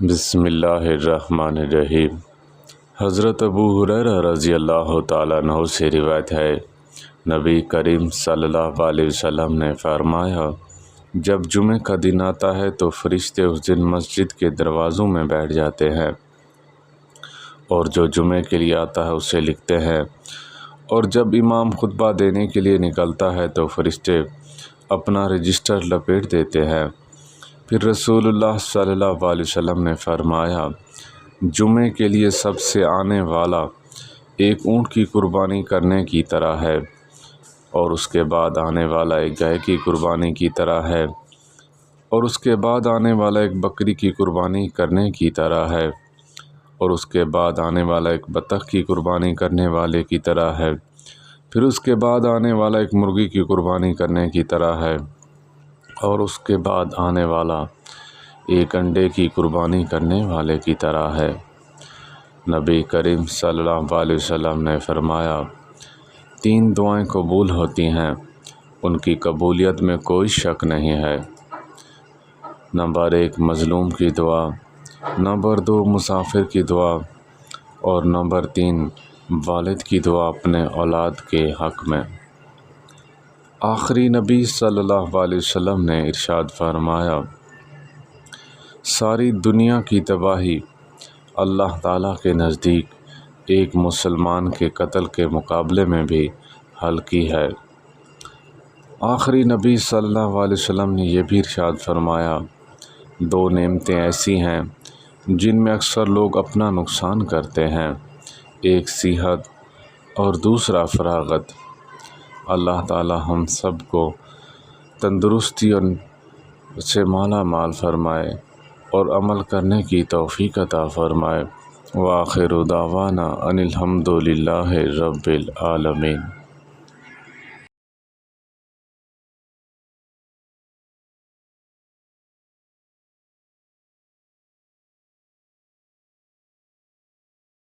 بسم اللہ الرحمن الرحیم۔ حضرت ابو ہریرہ رضی اللہ تعالیٰ عنہ سے روایت ہے، نبی کریم صلی اللہ علیہ وسلم نے فرمایا، جب جمعہ کا دن آتا ہے تو فرشتے اس دن مسجد کے دروازوں میں بیٹھ جاتے ہیں، اور جو جمعے کے لیے آتا ہے اسے لکھتے ہیں، اور جب امام خطبہ دینے کے لیے نکلتا ہے تو فرشتے اپنا رجسٹر لپیٹ دیتے ہیں۔ پھر رسول اللہ صلی اللہ علیہ وسلم نے فرمایا، جمعے کے لیے سب سے آنے والا ایک اونٹ کی قربانی کرنے کی طرح ہے، اور اس کے بعد آنے والا ایک گائے کی قربانی کی طرح ہے، اور اس کے بعد آنے والا ایک بکری کی قربانی کرنے کی طرح ہے، اور اس کے بعد آنے والا ایک بطخ کی قربانی کرنے والے کی طرح ہے، پھر اس کے بعد آنے والا ایک مرغی کی قربانی کرنے کی طرح ہے، اور اس کے بعد آنے والا ایک انڈے کی قربانی کرنے والے کی طرح ہے۔ نبی کریم صلی اللہ علیہ وسلم نے فرمایا، 3 دعائیں قبول ہوتی ہیں، ان کی قبولیت میں کوئی شک نہیں ہے۔ نمبر 1 مظلوم کی دعا، نمبر 2 مسافر کی دعا، اور نمبر 3 والد کی دعا اپنے اولاد کے حق میں۔ آخری نبی صلی اللہ علیہ وسلم نے ارشاد فرمایا، ساری دنیا کی تباہی اللہ تعالیٰ کے نزدیک ایک مسلمان کے قتل کے مقابلے میں بھی ہلکی ہے۔ آخری نبی صلی اللہ علیہ وسلم نے یہ بھی ارشاد فرمایا، 2 نعمتیں ایسی ہیں جن میں اکثر لوگ اپنا نقصان کرتے ہیں، ایک صحت اور دوسرا فراغت۔ اللہ تعالی ہم سب کو تندرستی سے مالا مال فرمائے اور عمل کرنے کی توفیق عطا فرمائے۔ وآخر دعوانا ان الحمد للہ رب العالمین۔